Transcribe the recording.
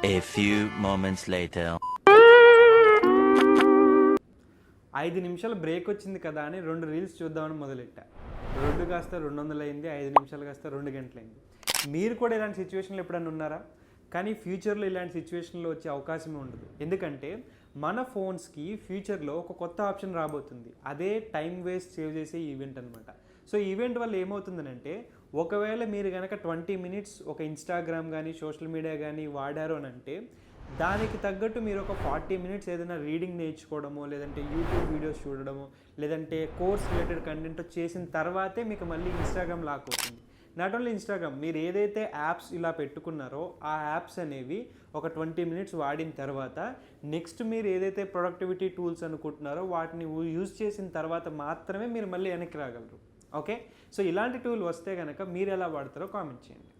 A few moments later. 5 నిమిషాలు break వచ్చింది కదా అని 2 రీల్స్ చూద్దామని మొదలెట్టా. 2 కాస్త 200 అయింది, 5 నిమిషాలు కాస్త 2 గంటలైంది. మీరు కూడా ఇలాంటి సిచ్యువేషన్లో ఎప్పుడైనా ఉన్నారా? కానీ ఫ్యూచర్లో ఇలాంటి సిచ్యువేషన్లో వచ్చే అవకాశమే ఉండదు. ఎందుకంటే మన ఫోన్స్కి ఫ్యూచర్లో ఒక కొత్త ఆప్షన్ రాబోతుంది. అదే టైం వేస్ట్ సేవ్ చేసే ఈవెంట్ అనమాట. సో ఈవెంట్ వల్ల ఏమవుతుందనంటే, ఒకవేళ మీరు కనుక 20 మినిట్స్ ఒక ఇన్స్టాగ్రామ్ కానీ సోషల్ మీడియా కానీ వాడారు అని అంటే, దానికి తగ్గట్టు మీరు ఒక 40 మినిట్స్ ఏదైనా రీడింగ్ నేర్చుకోవడమో, లేదంటే యూట్యూబ్ వీడియోస్ చూడడమో, లేదంటే కోర్స్ రిలేటెడ్ కంటెంట్ చేసిన తర్వాతే మీకు మళ్ళీ ఇన్స్టాగ్రామ్ లాక్ అవుతుంది. నాట్ ఓన్లీ ఇన్స్టాగ్రామ్, మీరు ఏదైతే యాప్స్ ఇలా పెట్టుకున్నారో ఆ యాప్స్ అనేవి ఒక 20 మినిట్స్ వాడిన తర్వాత నెక్స్ట్ మీరు ఏదైతే ప్రొడక్టివిటీ టూల్స్ అనుకుంటున్నారో వాటిని యూజ్ చేసిన తర్వాత మాత్రమే మీరు మళ్ళీ వెనక్కి రాగలరు. ఓకే, సో ఇలాంటి టూల్ వస్తే కనుక మీరు ఎలా వాడతారో కామెంట్ చేయండి.